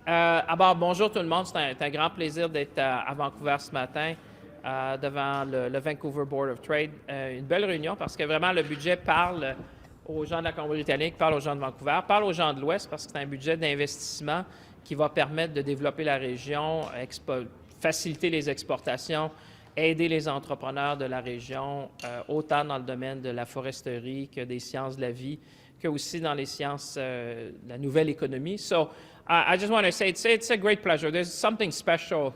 Bonjour tout le monde. C'est un grand plaisir d'être à Vancouver ce matin devant le Vancouver Board of Trade. Une belle réunion parce que vraiment le budget parle aux gens de la Colombie-Britannique, parle aux gens de Vancouver, parle aux gens de l'Ouest parce que c'est un budget d'investissement qui va permettre de développer la région, faciliter les exportations, aider les entrepreneurs de la région, autant dans le domaine de la foresterie que des sciences de la vie, que aussi dans les sciences de la nouvelle économie. So I just want to say it's a great pleasure. There's something special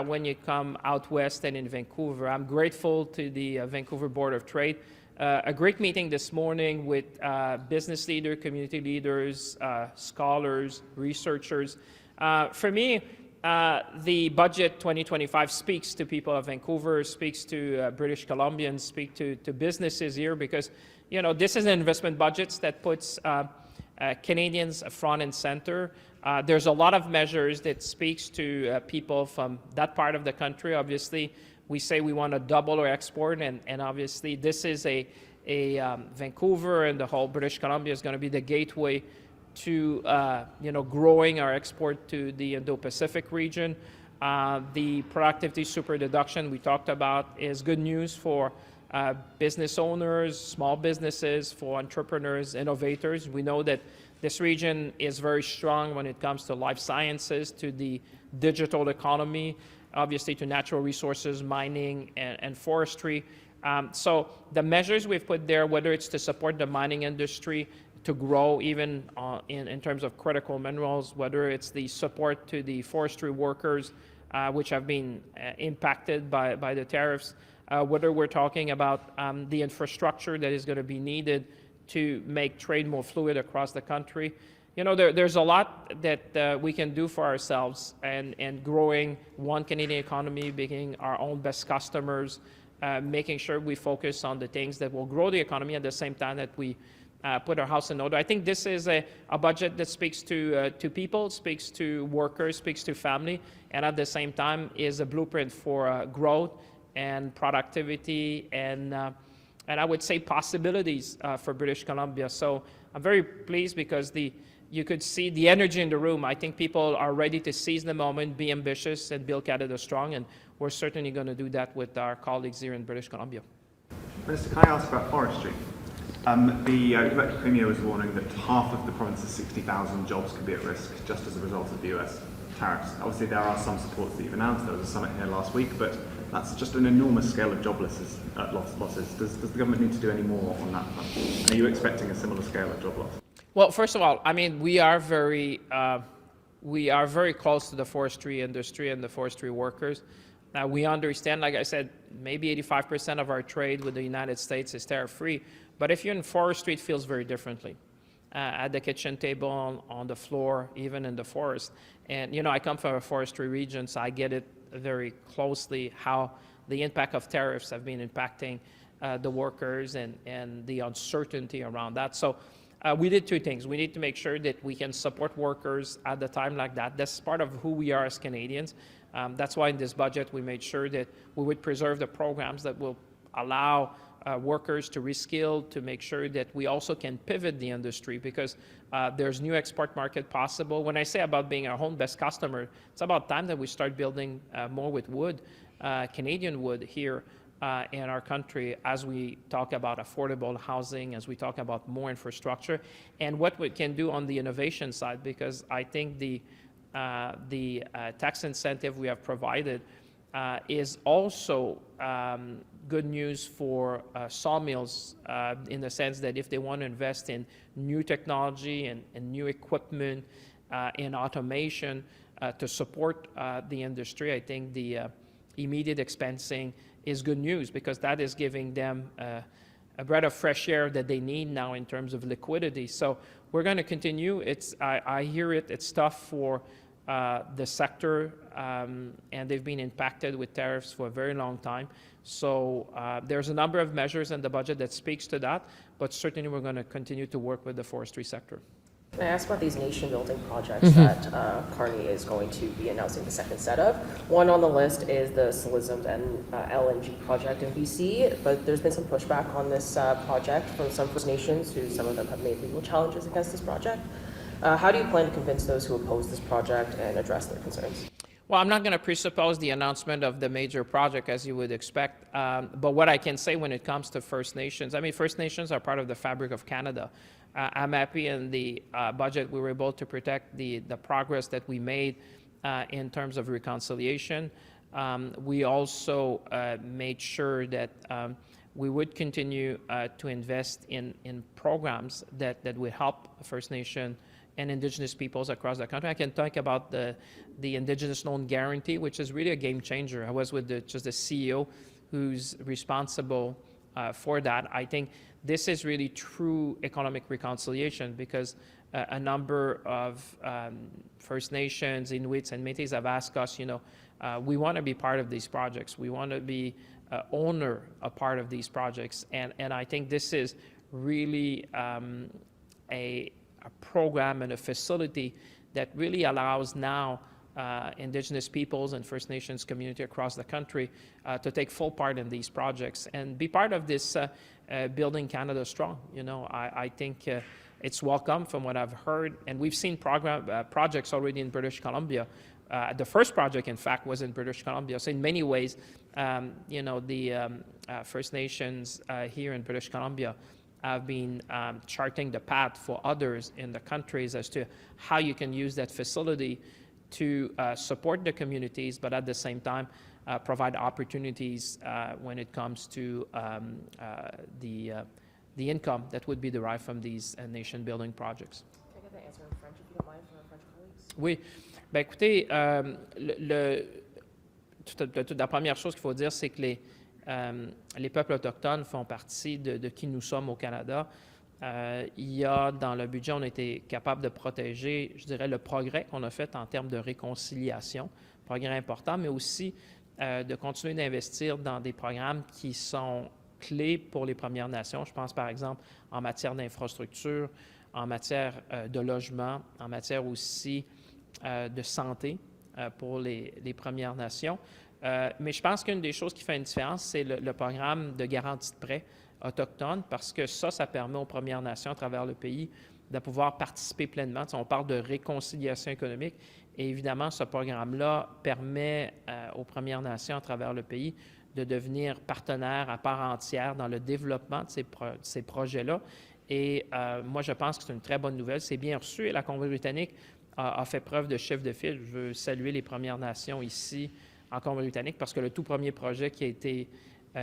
when you come out west and in Vancouver. I'm grateful to the Vancouver Board of Trade. A great meeting this morning with business leaders, community leaders, scholars, researchers. For me, the budget 2025 speaks to people of Vancouver, speaks to British Columbians, speaks to businesses here because, you know, this is an investment budget that puts Canadians front and center. There's a lot of measures that speaks to people from that part of the country. Obviously, we say we want to double our export, and obviously this is a Vancouver and the whole British Columbia is going to be the gateway to growing our export to the Indo-Pacific region. The productivity super deduction we talked about is good news for business owners, small businesses, for entrepreneurs, innovators. We know that this region is very strong when it comes to life sciences, to the digital economy, obviously to natural resources, mining, and forestry. So the measures we've put there, whether it's to support the mining industry to grow even in terms of critical minerals, whether it's the support to the forestry workers, which have been impacted by the tariffs, whether we're talking about the infrastructure that is going to be needed to make trade more fluid across the country. You know, there's a lot that we can do for ourselves and growing one Canadian economy, being our own best customers, making sure we focus on the things that will grow the economy at the same time that we put our house in order. I think this is a budget that speaks to people, speaks to workers, speaks to family, and at the same time is a blueprint for growth and productivity and I would say possibilities for British Columbia. So I'm very pleased because you could see the energy in the room. I think people are ready to seize the moment, be ambitious, and build Canada strong, and we're certainly going to do that with our colleagues here in British Columbia. Minister, can I ask about forestry? The Quebec Premier was warning that half of the province's 60,000 jobs could be at risk just as a result of the US tariffs. Obviously, there are some supports that you've announced. There was a summit here last week, but that's just an enormous scale of job losses. Does the government need to do any more on that front? And are you expecting a similar scale of job loss? Well, first of all, I mean, we are very close to the forestry industry and the forestry workers. Now, we understand, like I said, maybe 85% of our trade with the United States is tariff-free. But if you're in forestry, it feels very differently. At the kitchen table, on the floor, even in the forest. And, you know, I come from a forestry region, so I get it very closely how the impact of tariffs have been impacting the workers and the uncertainty around that. So we did two things. We need to make sure that we can support workers at a time like that. That's part of who we are as Canadians. That's why in this budget we made sure that we would preserve the programs that will allow workers to reskill, to make sure that we also can pivot the industry because there's new export market possible. When I say about being our own best customer, it's about time that we start building more with wood, Canadian wood here in our country as we talk about affordable housing, as we talk about more infrastructure, and what we can do on the innovation side, because I think the tax incentive we have provided is also good news for sawmills in the sense that if they want to invest in new technology and new equipment, in automation to support the industry, I think the immediate expensing is good news because that is giving them a breath of fresh air that they need now in terms of liquidity. So we're going to continue. I hear it's tough for the sector, and they've been impacted with tariffs for a very long time. So there's a number of measures in the budget that speaks to that, but certainly we're going to continue to work with the forestry sector. Can I ask about these nation-building projects that Carney is going to be announcing the second set of? One on the list is the Silism and LNG project in BC, but there's been some pushback on this project from some First Nations, who some of them have made legal challenges against this project. How do you plan to convince those who oppose this project and address their concerns? Well, I'm not going to presuppose the announcement of the major project as you would expect, but what I can say when it comes to First Nations, I mean, First Nations are part of the fabric of Canada. I'm happy in the budget we were able to protect the progress that we made in terms of reconciliation. We also made sure that we would continue to invest in programs that would help First Nation and Indigenous peoples across the country. I can talk about the Indigenous Loan Guarantee, which is really a game changer. I was with just the CEO who's responsible for that. I think this is really true economic reconciliation because a number of First Nations, Inuits, and Métis have asked us, we want to be part of these projects. We want to be owner a part of these projects. And I think this is really a program and a facility that really allows now Indigenous peoples and First Nations community across the country to take full part in these projects and be part of this building Canada strong. I think it's welcome from what I've heard, and we've seen projects already in British Columbia. The first project, in fact, was in British Columbia. So in many ways, the First Nations here in British Columbia have been charting the path for others in the countries as to how you can use that facility to support the communities, but at the same time provide opportunities when it comes to the income that would be derived from these nation-building projects. Can I get the answer in French, if you don't mind, for our French colleagues? Oui. Ben, écoutez, la première chose qu'il faut dire, c'est que les peuples autochtones font partie de qui nous sommes au Canada. Il y a, dans le budget, on a été capable de protéger, je dirais, le progrès qu'on a fait en termes de réconciliation, progrès important, mais aussi de continuer d'investir dans des programmes qui sont clés pour les Premières Nations. Je pense, par exemple, en matière d'infrastructure, en matière de logement, en matière aussi de santé pour les Premières Nations. Mais je pense qu'une des choses qui fait une différence, c'est le programme de garantie de prêt autochtone, parce que ça permet aux Premières Nations à travers le pays de pouvoir participer pleinement. On parle de réconciliation économique, et évidemment, ce programme-là permet aux Premières Nations à travers le pays de devenir partenaires à part entière dans le développement de ces projets-là. Et moi, je pense que c'est une très bonne nouvelle. C'est bien reçu, et la Colombie-Britannique a fait preuve de chef de file. Je veux saluer les Premières Nations ici en Colombie-Britannique, parce que le tout premier projet qui a été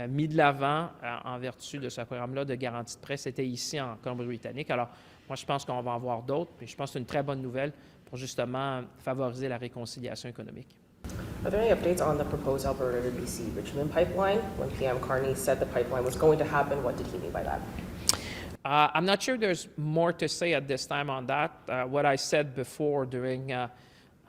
mis de l'avant en vertu de ce programme-là de garantie de prêt, c'était ici en Colombie-Britannique. Alors, moi, je pense qu'on va en voir d'autres, et je pense que c'est une très bonne nouvelle pour justement favoriser la réconciliation économique. Are there any updates on the proposed Alberta to BC bitumen pipeline? When PM Carney said the pipeline was going to happen, what did he mean by that? I'm not sure there's more to say at this time on that. What I said before during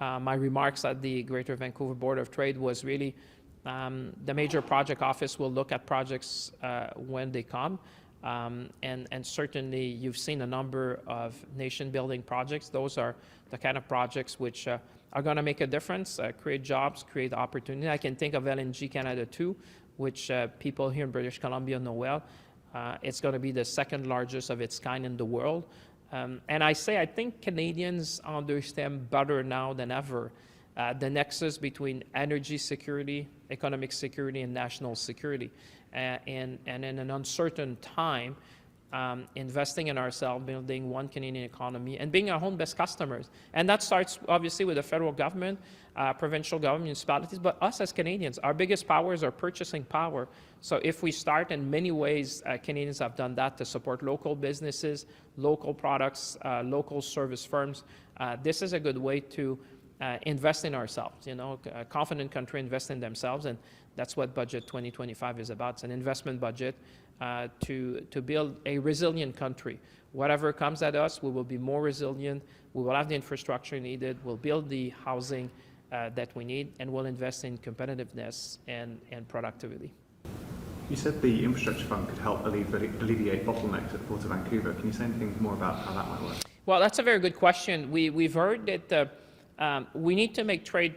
my remarks at the Greater Vancouver Board of Trade was really the Major Project Office will look at projects when they come. And certainly you've seen a number of nation-building projects. Those are the kind of projects which are going to make a difference, create jobs, create opportunity. I can think of LNG Canada 2, which people here in British Columbia know well. It's going to be the second largest of its kind in the world. And I think Canadians understand better now than ever the nexus between energy security, economic security, and national security. And in an uncertain time, investing in ourselves, building one Canadian economy, and being our own best customers. And that starts obviously with the federal government, provincial government, municipalities, but us as Canadians, our biggest power is our purchasing power. So if we start, in many ways, Canadians have done that to support local businesses, local products, local service firms. This is a good way to invest in ourselves. A confident country invest in themselves, and that's what Budget 2025 is about. It's an investment budget to build a resilient country. Whatever comes at us, we will be more resilient. We will have the infrastructure needed. We'll build the housing that we need, and we'll invest in competitiveness and productivity. You said the infrastructure fund could help alleviate bottlenecks at the Port of Vancouver. Can you say anything more about how that might work? Well, that's a very good question. We've heard that we need to make trade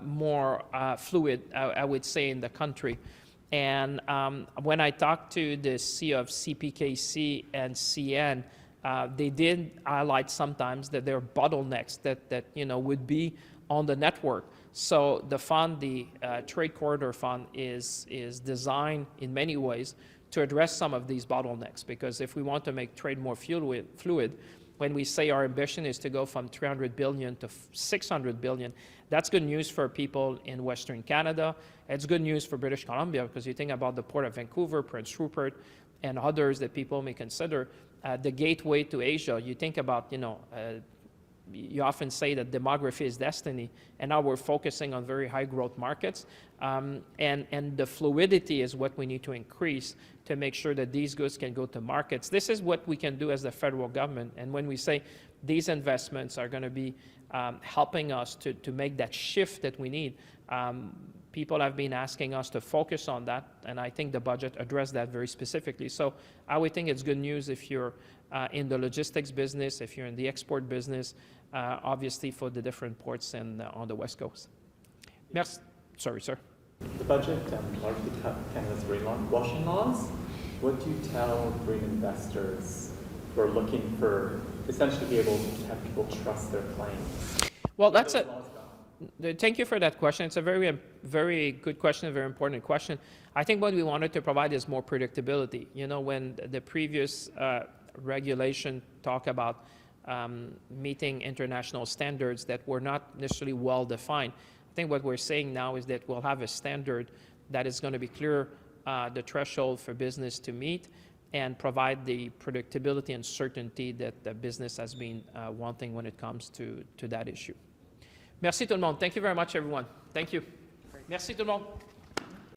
more fluid, I would say, in the country. And when I talked to the CEO of CPKC and CN, they did highlight sometimes that there are bottlenecks that would be on the network. So the fund, the Trade Corridor Fund, is designed in many ways to address some of these bottlenecks, because if we want to make trade more fluid, when we say our ambition is to go from 300 billion to 600 billion, that's good news for people in Western Canada. It's good news for British Columbia, because you think about the Port of Vancouver, Prince Rupert, and others that people may consider the gateway to Asia. You think about, you often say that demography is destiny, and now we're focusing on very high growth markets. And the fluidity is what we need to increase to make sure that these goods can go to markets. This is what we can do as the federal government. And when we say these investments are going to be helping us to make that shift that we need, people have been asking us to focus on that, and I think the budget addressed that very specifically. So I would think it's good news if you're in the logistics business, if you're in the export business, obviously for the different ports and on the West Coast. Merci. Sorry, sir. The budget largely cut Canada's greenwashing laws. What do you tell green investors who are looking for essentially be able to have people trust their claims? Well, thank you for that question. It's a very, very good question, a very important question. I think what we wanted to provide is more predictability. When the previous regulation talked about meeting international standards that were not necessarily well defined, I think what we're saying now is that we'll have a standard that is going to be clear, the threshold for business to meet, and provide the predictability and certainty that the business has been wanting when it comes to that issue. Merci tout le monde. Thank you very much, everyone. Thank you. Merci tout le monde.